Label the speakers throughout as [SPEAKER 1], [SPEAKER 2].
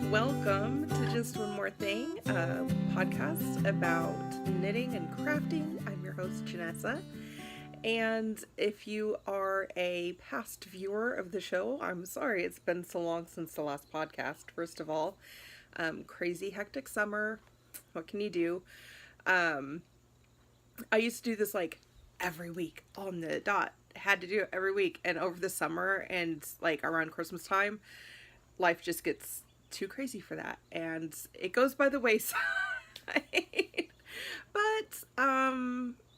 [SPEAKER 1] Welcome to Just One More Thing, a podcast about knitting and crafting. I'm your host, Janessa. And if you are a past viewer of the show, I'm sorry it's been so long since the last podcast. First of all, crazy hectic summer. What can you do? I used to do this like every week on the dot. Had to do it every week. And over the summer and like around Christmas time, life just gets too crazy for that. And it goes by the wayside. But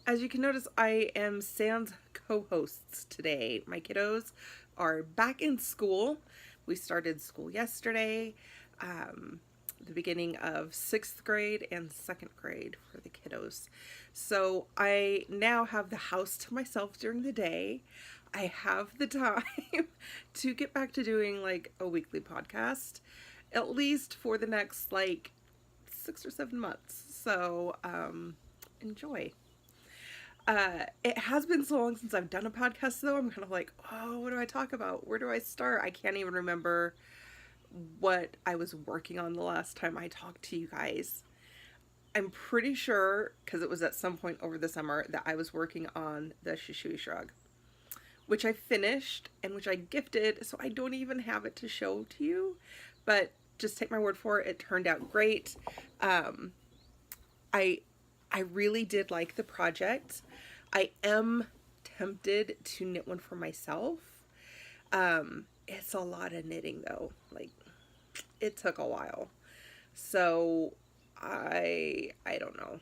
[SPEAKER 1] as you can notice, I am sans co-hosts today. My kiddos are back in school. We started school yesterday. The beginning of 6th grade and 2nd grade for the kiddos. So I now have the house to myself during the day. I have the time to get back to doing like a weekly podcast, at least for the next like 6 or 7 months. So enjoy. It has been so long since I've done a podcast though. I'm kind of like, oh, what do I talk about? Where do I start? I can't even remember what I was working on the last time I talked to you guys. I'm pretty sure, because it was at some point over the summer, that I was working on the Shishui Shrug, which I finished and which I gifted, so I don't even have it to show to you, but just take my word for it, it turned out great. I really did like the project. I am tempted to knit one for myself. It's a lot of knitting though, like it took a while. So I don't know.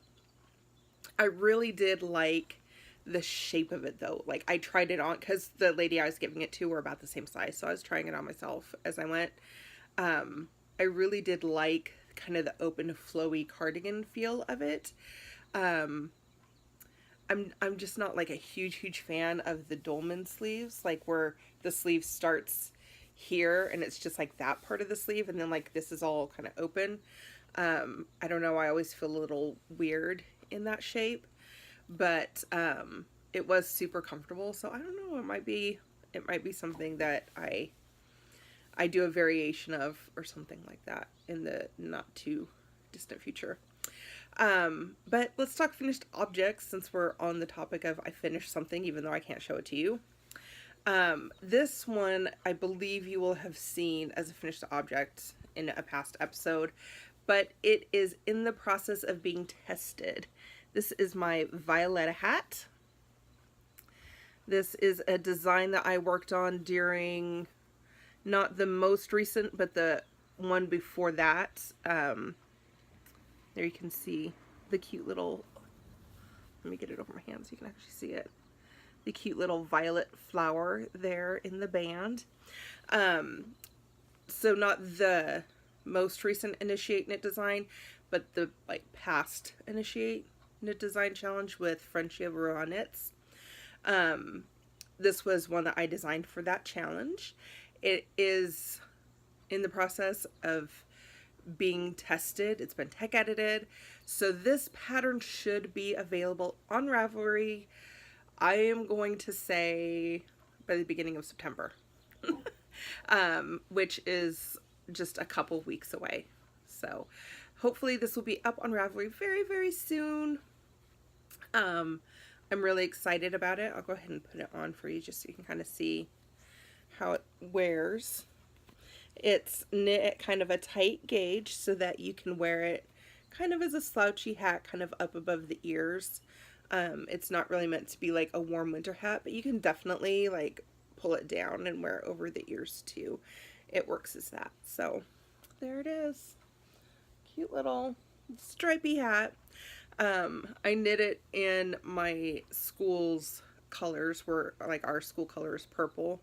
[SPEAKER 1] I really did like the shape of it though. Like I tried it on because the lady I was giving it to were about the same size, so I was trying it on myself as I went. I really did like kind of the open flowy cardigan feel of it. I'm just not like a huge fan of the dolman sleeves, like where the sleeve starts here and it's just like that part of the sleeve and then like this is all kind of open. I don't know, I always feel a little weird in that shape, but it was super comfortable, so I don't know, it might be something that I do a variation of or something like that in the not too distant future. But let's talk finished objects since we're on the topic of I finished something even though I can't show it to you. This one I believe you will have seen as a finished object in a past episode, but it is in the process of being tested. This is my Violetta hat. This is a design that I worked on during not the most recent, but the one before that. There you can see the cute little, let me get it over my hand so you can actually see it. The cute little violet flower there in the band. So not the most recent Initiate Knit Design, but the like past Initiate Knit Design challenge with Friendship Raw Knits. This was one that I designed for that challenge. It is in the process of being tested. It's been tech edited. So this pattern should be available on Ravelry, I am going to say by the beginning of September, which is just a couple weeks away. So hopefully this will be up on Ravelry very soon. I'm really excited about it. I'll go ahead and put it on for you just so you can kind of see how it wears. It's knit at kind of a tight gauge so that you can wear it kind of as a slouchy hat, kind of up above the ears. It's not really meant to be like a warm winter hat, but you can definitely like pull it down and wear it over the ears too. It works as that. So there it is. Cute little stripy hat. I knit it in my school's colors, were like our school color is purple.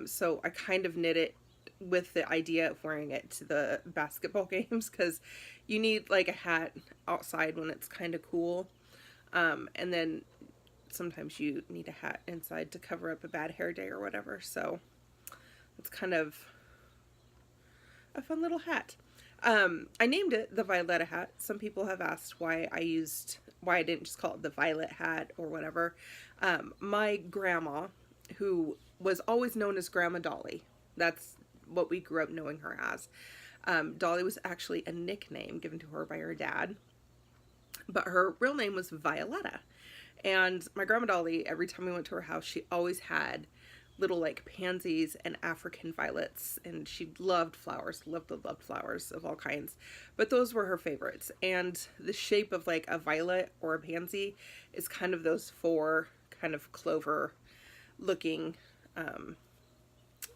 [SPEAKER 1] So I kind of knit it with the idea of wearing it to the basketball games because you need like a hat outside when it's kind of cool. And then sometimes you need a hat inside to cover up a bad hair day or whatever. So it's kind of a fun little hat. I named it the Violetta hat. Some people have asked why I didn't just call it the Violet hat or whatever. My grandma, who was always known as Grandma Dolly, that's what we grew up knowing her as. Dolly was actually a nickname given to her by her dad, but her real name was Violetta. And my grandma Dolly, every time we went to her house, she always had little like pansies and African violets, and she loved flowers, loved flowers of all kinds, but those were her favorites. And the shape of like a violet or a pansy is kind of those four kind of clover looking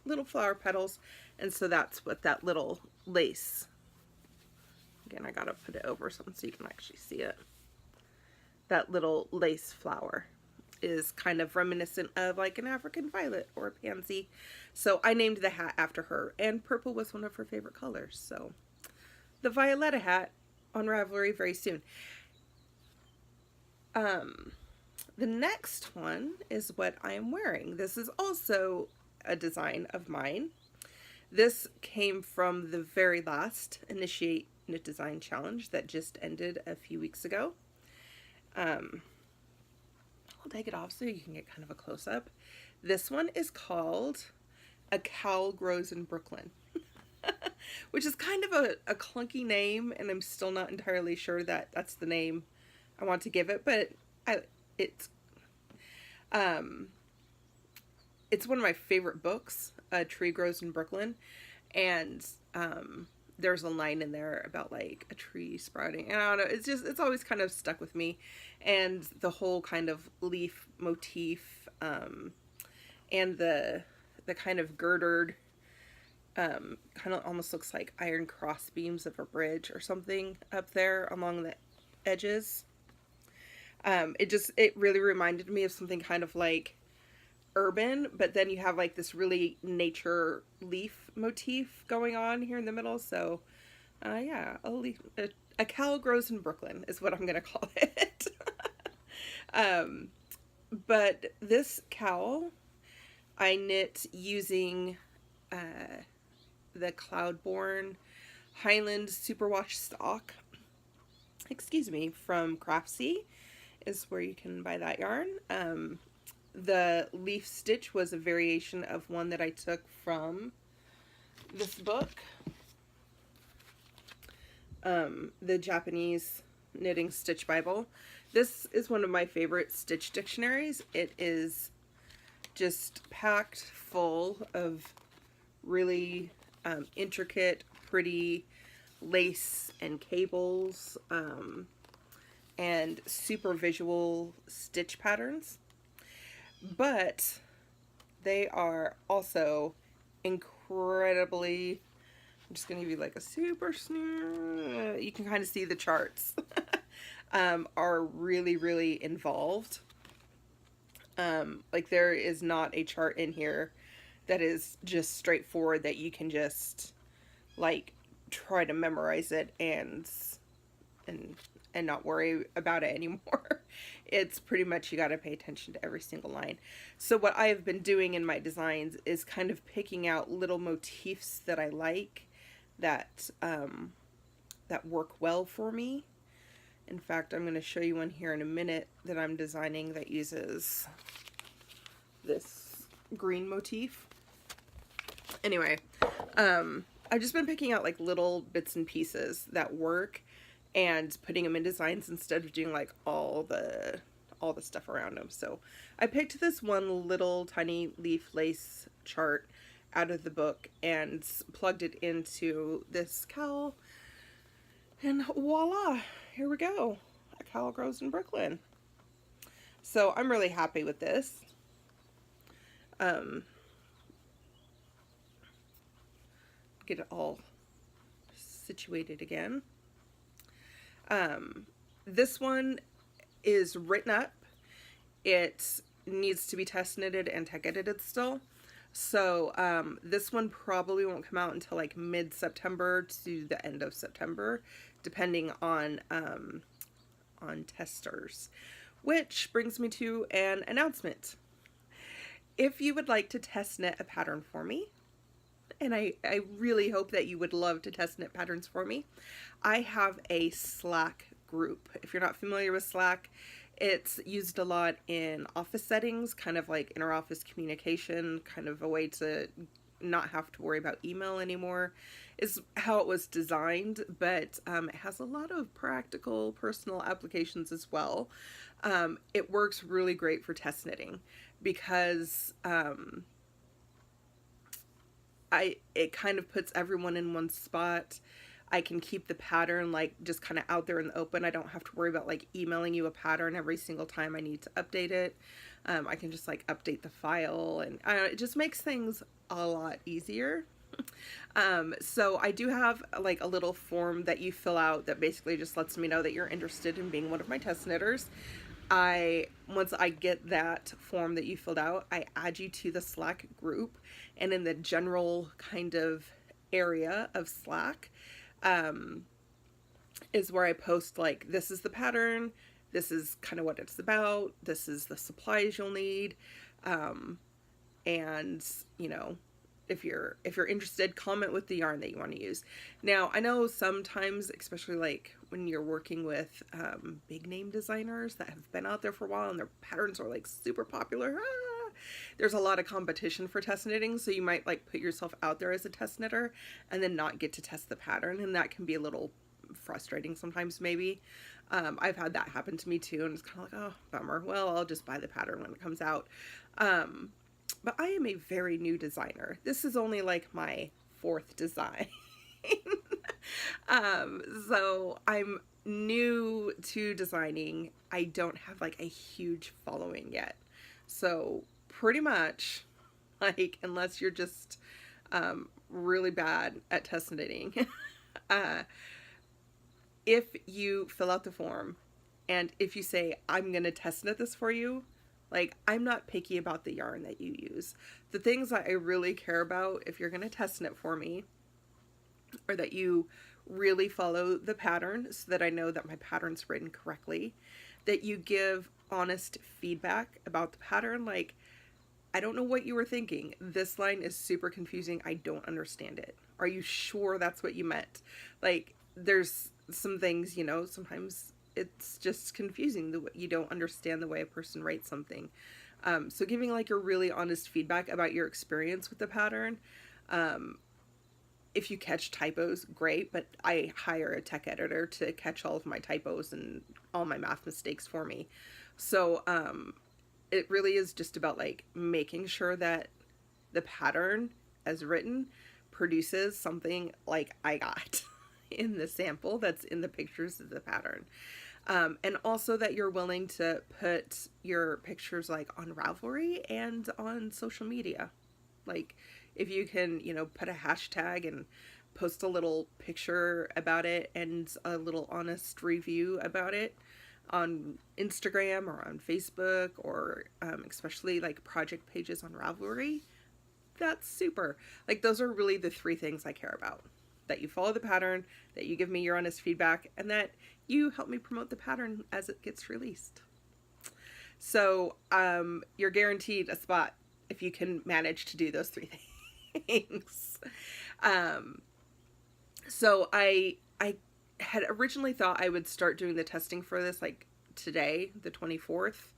[SPEAKER 1] little flower petals, and so that's what that little lace, again I gotta put it over something so you can actually see it, that little lace flower is kind of reminiscent of like an African violet or a pansy. So I named the hat after her, and purple was one of her favorite colors. So the Violetta hat on Ravelry very soon. The next one is what I am wearing. This is also a design of mine. This came from the very last Initiate Knit Design Challenge that just ended a few weeks ago. I'll take it off so you can get kind of a close-up. This one is called A Cowl Grows in Brooklyn, which is kind of a clunky name, and I'm still not entirely sure that that's the name I want to give it, but it's one of my favorite books, A Tree Grows in Brooklyn, and there's a line in there about like a tree sprouting, and I don't know, it's always kind of stuck with me, and the whole kind of leaf motif, and the kind of girdered, kind of almost looks like iron cross beams of a bridge or something up there along the edges. It really reminded me of something kind of like urban, but then you have like this really nature leaf motif going on here in the middle. So yeah, a cowl grows in Brooklyn is what I'm gonna call it. But this cowl I knit using the Cloudborn Highland Superwash stock, excuse me, from Craftsy is where you can buy that yarn. The leaf stitch was a variation of one that I took from this book, the Japanese Knitting Stitch Bible. This is one of my favorite stitch dictionaries. It is just packed full of really intricate, pretty lace and cables, and super visual stitch patterns. But they are also incredibly, I'm just going to give you like a super sneer, you can kind of see the charts, are really, really involved. Like there is not a chart in here that is just straightforward that you can just like try to memorize it and not worry about it anymore. It's pretty much you got to pay attention to every single line. So what I have been doing in my designs is kind of picking out little motifs that I like, that that work well for me. In fact, I'm going to show you one here in a minute that I'm designing that uses this green motif. Anyway, I've just been picking out like little bits and pieces that work and putting them in designs instead of doing like all the stuff around them. So I picked this one little tiny leaf lace chart out of the book and plugged it into this cowl, and voila, here we go. A cowl grows in Brooklyn. So I'm really happy with this. Get it all situated again. This one is written up. It needs to be test knitted and tech edited still. So this one probably won't come out until like mid-September to the end of September, depending on testers. Which brings me to an announcement. If you would like to test knit a pattern for me, and I really hope that you would love to test knit patterns for me, I have a Slack group. If you're not familiar with Slack, it's used a lot in office settings, kind of like inter-office communication, kind of a way to not have to worry about email anymore is how it was designed, but it has a lot of practical personal applications as well. It works really great for test knitting because it kind of puts everyone in one spot. I can keep the pattern like just kind of out there in the open. I don't have to worry about like emailing you a pattern every single time I need to update it. I can just like update the file, and it just makes things a lot easier. So I do have like a little form that you fill out that basically just lets me know that you're interested in being one of my test knitters. Once I get that form that you filled out, I add you to the Slack group, and in the general kind of area of Slack is where I post like, this is the pattern, this is kind of what it's about, this is the supplies you'll need, and you know, if you're interested, comment with the yarn that you want to use. Now, I know sometimes, especially like when you're working with big name designers that have been out there for a while and their patterns are like super popular, there's a lot of competition for test knitting, so you might like put yourself out there as a test knitter and then not get to test the pattern, and that can be a little frustrating sometimes maybe. I've had that happen to me too, and it's kind of like, oh, bummer. Well, I'll just buy the pattern when it comes out. But I am a very new designer. This is only like my 4th design. So I'm new to designing. I don't have like a huge following yet. So pretty much, like, unless you're just really bad at test knitting, if you fill out the form and if you say, I'm going to test knit this for you, like, I'm not picky about the yarn that you use. The things that I really care about, if you're going to test knit for me, or that you really follow the pattern so that I know that my pattern's written correctly, that you give honest feedback about the pattern. Like, I don't know what you were thinking. This line is super confusing. I don't understand it. Are you sure that's what you meant? Like, there's some things, you know, sometimes it's just confusing. You don't understand the way a person writes something. So giving like your really honest feedback about your experience with the pattern. If you catch typos, great, but I hire a tech editor to catch all of my typos and all my math mistakes for me. So it really is just about like making sure that the pattern as written produces something like I got in the sample that's in the pictures of the pattern. And also that you're willing to put your pictures like on Ravelry and on social media. Like, if you can, you know, put a hashtag and post a little picture about it and a little honest review about it on Instagram or on Facebook, or especially like project pages on Ravelry, that's super. Like, those are really the 3 things I care about. That you follow the pattern, that you give me your honest feedback, and that you help me promote the pattern as it gets released. So you're guaranteed a spot if you can manage to do those 3 things. So I had originally thought I would start doing the testing for this like today, the 24th,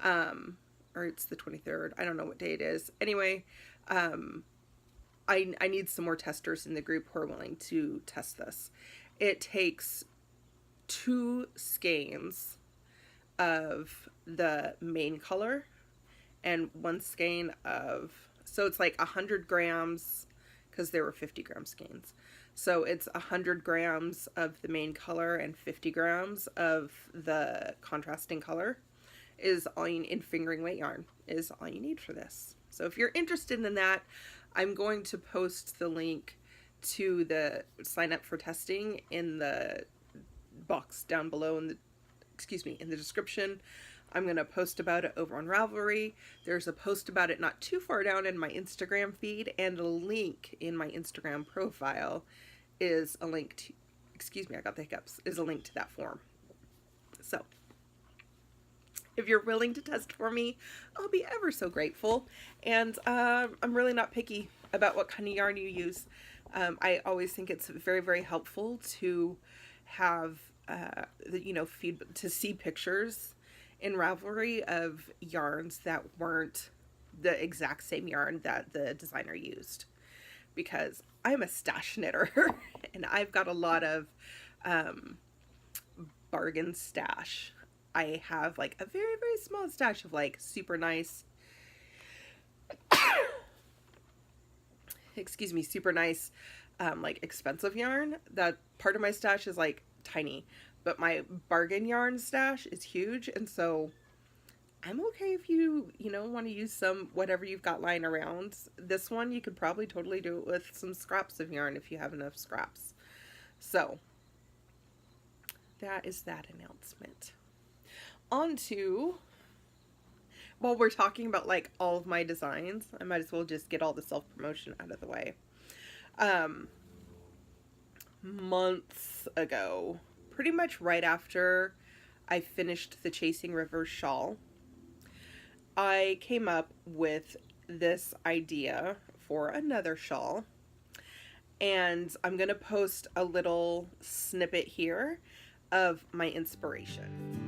[SPEAKER 1] or it's the 23rd. I don't know what day it is. Anyway, I need some more testers in the group who are willing to test this. It takes 2 skeins of the main color and 1 skein of, so it's like 100 grams, because there were 50 gram skeins. So it's 100 grams of the main color and 50 grams of the contrasting color is all you need, in fingering weight yarn is all you need for this. So if you're interested in that, I'm going to post the link to the sign up for testing in the box down below in the, in the description. I'm going to post about it over on Ravelry. There's a post about it not too far down in my Instagram feed, and a link in my Instagram profile is a link to, I got the hiccups, is a link to that form. So if you're willing to test for me, I'll be ever so grateful. And I'm really not picky about what kind of yarn you use. I always think it's very, very helpful to have, to see pictures in Ravelry of yarns that weren't the exact same yarn that the designer used. because I'm a stash knitter and I've got a lot of um, bargain stash. I have like a very, very small stash of like super nice, excuse me, super nice, like expensive yarn. That part of my stash is like tiny, but my bargain yarn stash is huge. And so I'm okay if you know, want to use some, whatever you've got lying around. This one, you could probably totally do it with some scraps of yarn if you have enough scraps. So that is that announcement. On to, while we're talking about like all of my designs, I might as well just get all the self-promotion out of the way. Months ago, pretty much right after I finished the Chasing Rivers shawl, I came up with this idea for another shawl, and I'm going to post a little snippet here of my inspiration.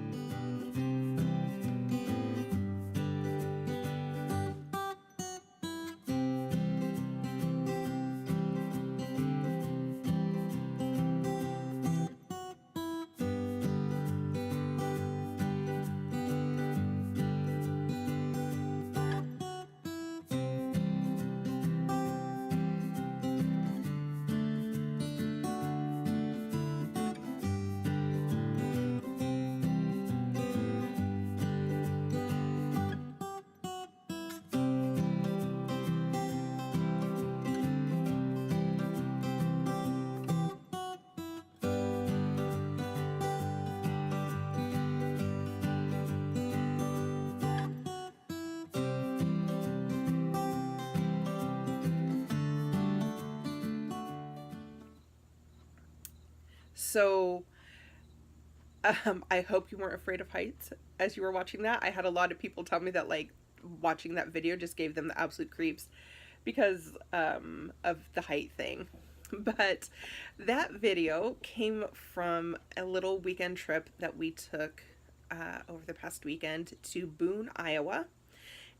[SPEAKER 1] So, I hope you weren't afraid of heights as you were watching that. I had a lot of people tell me that, like, watching that video just gave them the absolute creeps because of the height thing. But that video came from a little weekend trip that we took over the past weekend to Boone, Iowa.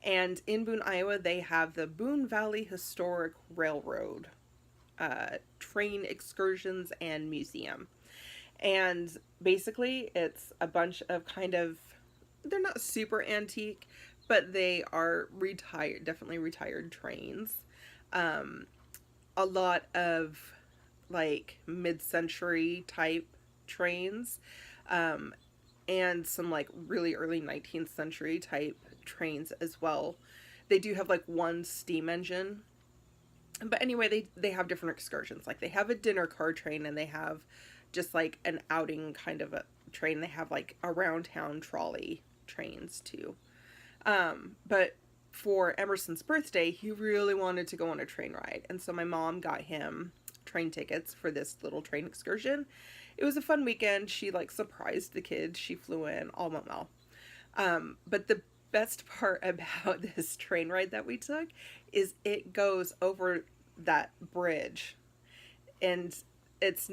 [SPEAKER 1] And in Boone, Iowa, they have the Boone Valley Historic Railroad train excursions and museum. And basically, it's a bunch of kind of, they're not super antique, but they are retired, definitely retired trains. A lot of like mid-century type trains, and some like really early 19th century type trains as well. They do have like one steam engine. But anyway, they have different excursions. Like they have a dinner car train, and they have just like an outing kind of a train. They have like around town trolley trains too. But for Emerson's birthday, he really wanted to go on a train ride. And so my mom got him train tickets for this little train excursion. It was a fun weekend. She like surprised the kids. She flew in, all went well. But the best part about this train ride that we took is it goes over that bridge, and it's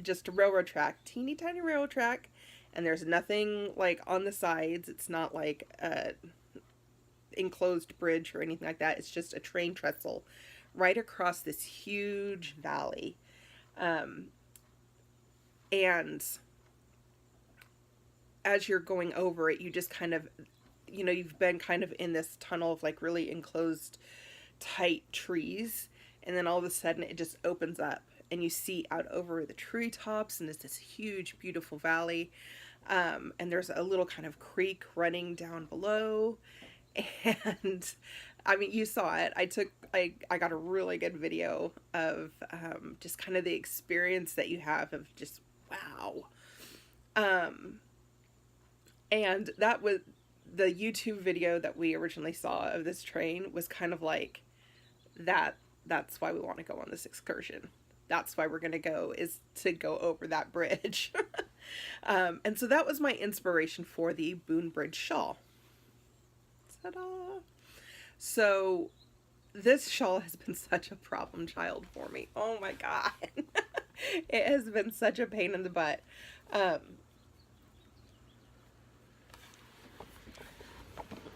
[SPEAKER 1] just a railroad track, teeny tiny railroad track, and there's nothing like on the sides. It's not like a enclosed bridge or anything like that. It's just a train trestle right across this huge valley. And as you're going over it, you just kind of, you know, you've been kind of in this tunnel of like really enclosed, tight trees, and then all of a sudden it just opens up and you see out over the treetops, and it's this huge, beautiful valley. And there's a little kind of creek running down below. And I mean, you saw it. I got a really good video of just kind of the experience that you have of just, wow. And that was the YouTube video that we originally saw of this train was kind of like that. That's why we want to go on this excursion. That's why we're going to go, is to go over that bridge. And so that was my inspiration for the Boone Bridge shawl. Ta-da! So this shawl has been such a problem child for me. Oh my God. It has been such a pain in the butt.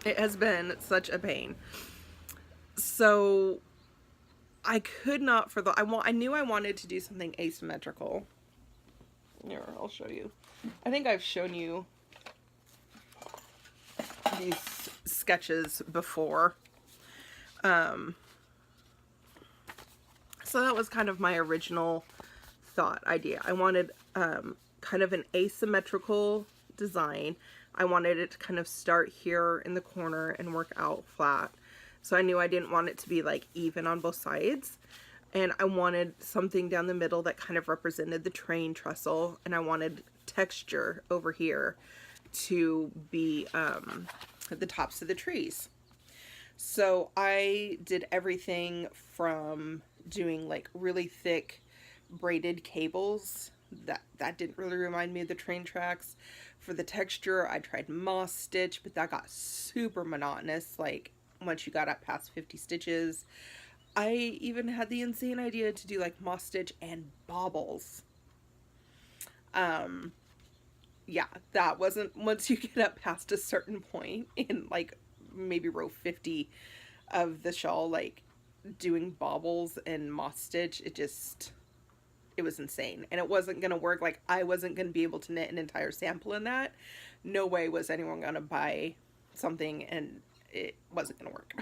[SPEAKER 1] It has been such a pain. So I could not for the, I knew I wanted to do something asymmetrical. Here, I'll show you. I think I've shown you these sketches before. So that was kind of my original thought idea. I wanted kind of an asymmetrical design. I wanted it to kind of start here in the corner and work out flat. So I knew I didn't want it to be like even on both sides. And I wanted something down the middle that kind of represented the train trestle. And I wanted texture over here to be at the tops of the trees. So I did everything from doing like really thick braided cables. That didn't really remind me of the train tracks. For the texture, I tried moss stitch, but that got super monotonous. Like once you got up past 50 stitches, I even had the insane idea to do like moss stitch and baubles. Yeah, that wasn't, once you get up past a certain point in like maybe row 50 of the shawl, like doing baubles and moss stitch, it was insane. And it wasn't going to work. Like I wasn't going to be able to knit an entire sample in that. No way was anyone going to buy something and it wasn't going to work.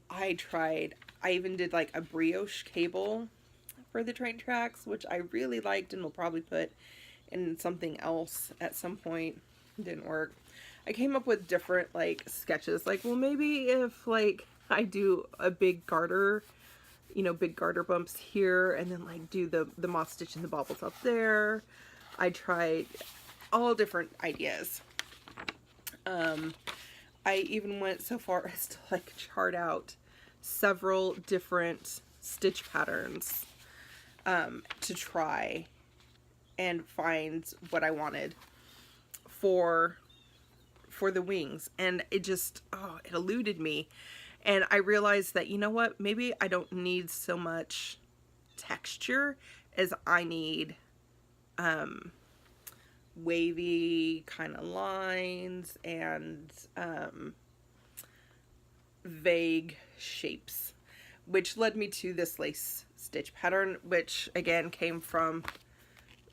[SPEAKER 1] I even did like a brioche cable for the train tracks, which I really liked and will probably put in something else at some point. It didn't work. I came up with different like sketches, like, well, maybe if like I do a big garter, you know, big garter bumps here, and then like do the moss stitch and the baubles up there. I tried all different ideas. I even went so far as to like chart out several different stitch patterns to try and find what I wanted for the wings, and it just, oh, it eluded me. And I realized that, you know what, maybe I don't need so much texture as I need wavy kind of lines and vague shapes, which led me to this lace stitch pattern, which again came from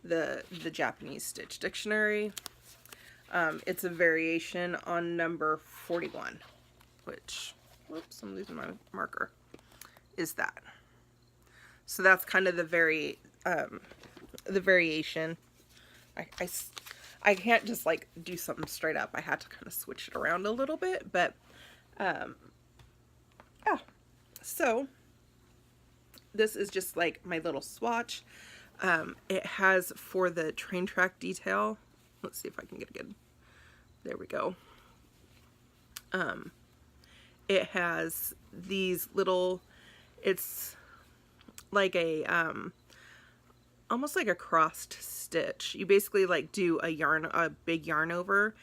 [SPEAKER 1] the Japanese Stitch Dictionary. It's a variation on number 41, which, whoops, I'm losing my marker, is that. So that's kind of the variation. I can't just like do something straight up. I had to kind of switch it around a little bit, but yeah. So this is just like my little swatch. It has, for the train track detail, let's see if I can get a good, there we go. It has these little, it's like a, almost like a crossed stitch. You basically like do a big yarn over,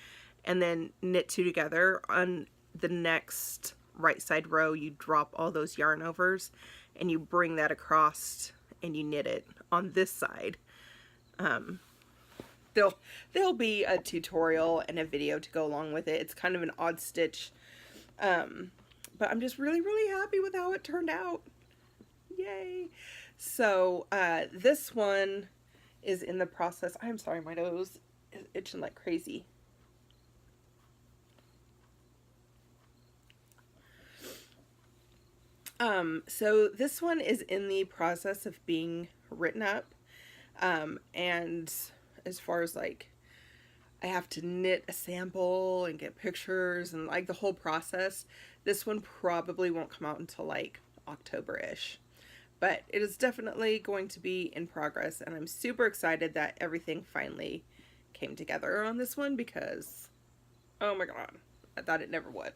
[SPEAKER 1] and then knit two together. On the next right side row, you drop all those yarn overs, and you bring that across, and you knit it on this side. There'll be a tutorial and a video to go along with it. It's kind of an odd stitch, but I'm just really, really happy with how it turned out. Yay! So this one is in the process. I'm sorry, my nose is itching like crazy. So this one is in the process of being written up. And as far as like, I have to knit a sample and get pictures and like the whole process, this one probably won't come out until like October-ish. But it is definitely going to be in progress, and I'm super excited that everything finally came together on this one because, oh my god, I thought it never would.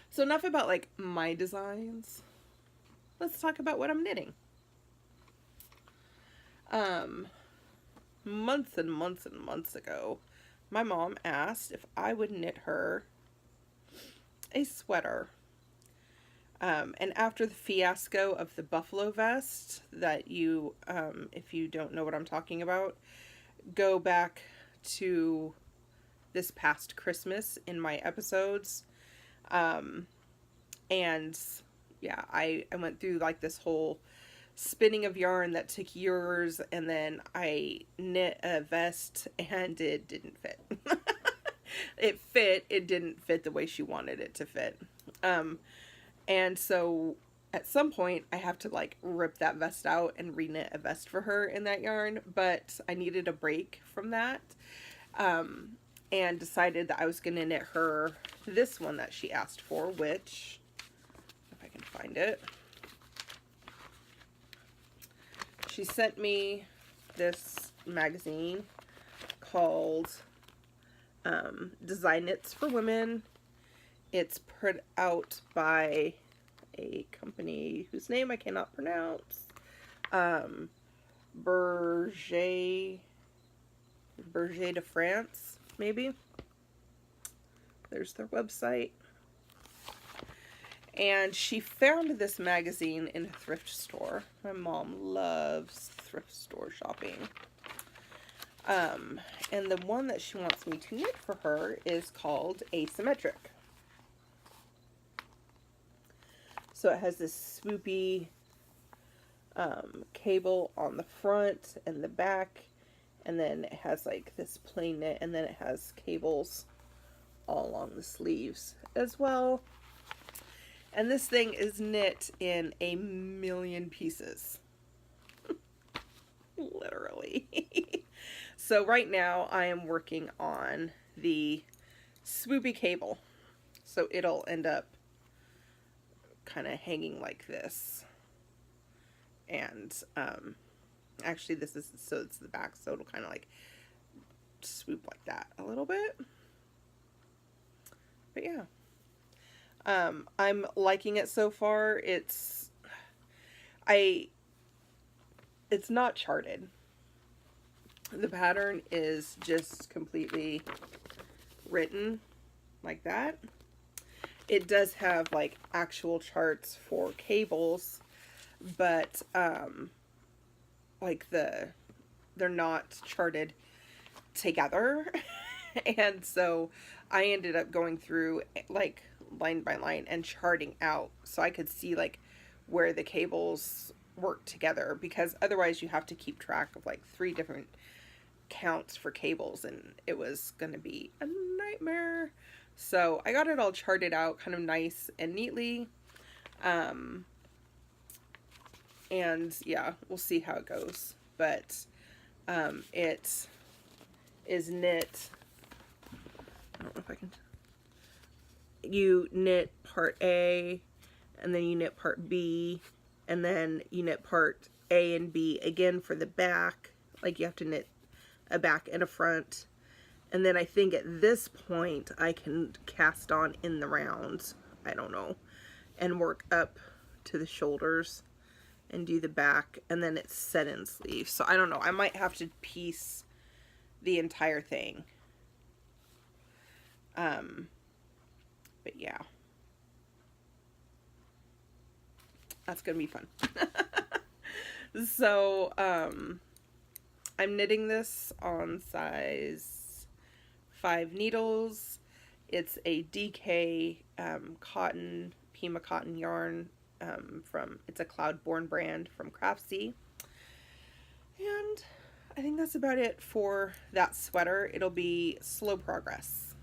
[SPEAKER 1] So enough about like my designs. Let's talk about what I'm knitting. Months and months and months ago, my mom asked if I would knit her a sweater. And after the fiasco of the buffalo vest that you, if you don't know what I'm talking about, go back to this past Christmas in my episodes. And yeah, I went through like this whole spinning of yarn that took years, and then I knit a vest and it didn't fit. It fit, it didn't fit the way she wanted it to fit. And so at some point I have to like rip that vest out and reknit a vest for her in that yarn, but I needed a break from that. And decided that I was going to knit her this one that she asked for, which, if I can find it, she sent me this magazine called Design Knits for Women. It's put out by a company whose name I cannot pronounce. Berger de France, maybe. There's their website. And she found this magazine in a thrift store. My mom loves thrift store shopping. And the one that she wants me to knit for her is called Asymmetric. So it has this swoopy cable on the front and the back, and then it has like this plain knit, and then it has cables all along the sleeves as well. And this thing is knit in a million pieces. Literally. So right now I am working on the swoopy cable. So it'll end up kind of hanging like this. And actually this is, so it's the back, so it'll kind of like swoop like that a little bit. But yeah. I'm liking it so far. It's not charted. The pattern is just completely written like that. It does have like actual charts for cables, but like they're not charted together. And so I ended up going through like line by line and charting out so I could see like where the cables work together, because otherwise you have to keep track of like 3 different counts for cables, and it was gonna be a nightmare. So I got it all charted out kind of nice and neatly. And yeah, we'll see how it goes. But it is knit, I don't know if I can, you knit part A, and then you knit part B, and then you knit part A and B again for the back. Like you have to knit a back and a front. And then I think at this point I can cast on in the round, I don't know, and work up to the shoulders and do the back, and then it's set in sleeves. So I don't know, I might have to piece the entire thing. But yeah, that's gonna be fun. So I'm knitting this on size 5 needles. It's a DK cotton, Pima cotton yarn it's a Cloudborn brand from Craftsy. And I think that's about it for that sweater. It'll be slow progress,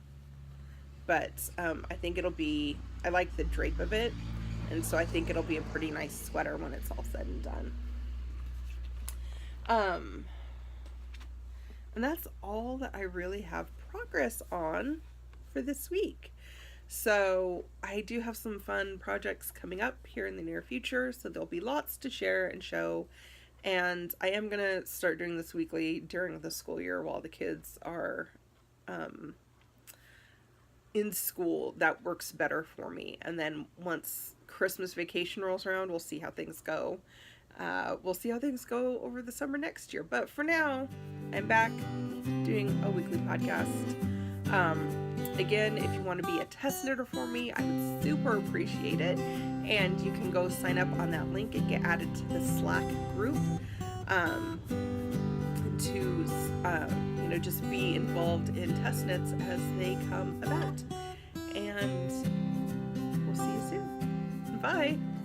[SPEAKER 1] but I think it'll be, I like the drape of it, and so I think it'll be a pretty nice sweater when it's all said and done. And that's all that I really have progress on for this week. So I do have some fun projects coming up here in the near future, so there'll be lots to share and show. And I am going to start doing this weekly during the school year while the kids are in school. That works better for me. And then once Christmas vacation rolls around, we'll see how things go. We'll see how things go over the summer next year. But for now, I'm back doing a weekly podcast. Again, if you want to be a test knitter for me, I would super appreciate it. And you can go sign up on that link and get added to the Slack group to just be involved in test knits as they come about. And we'll see you soon. Bye.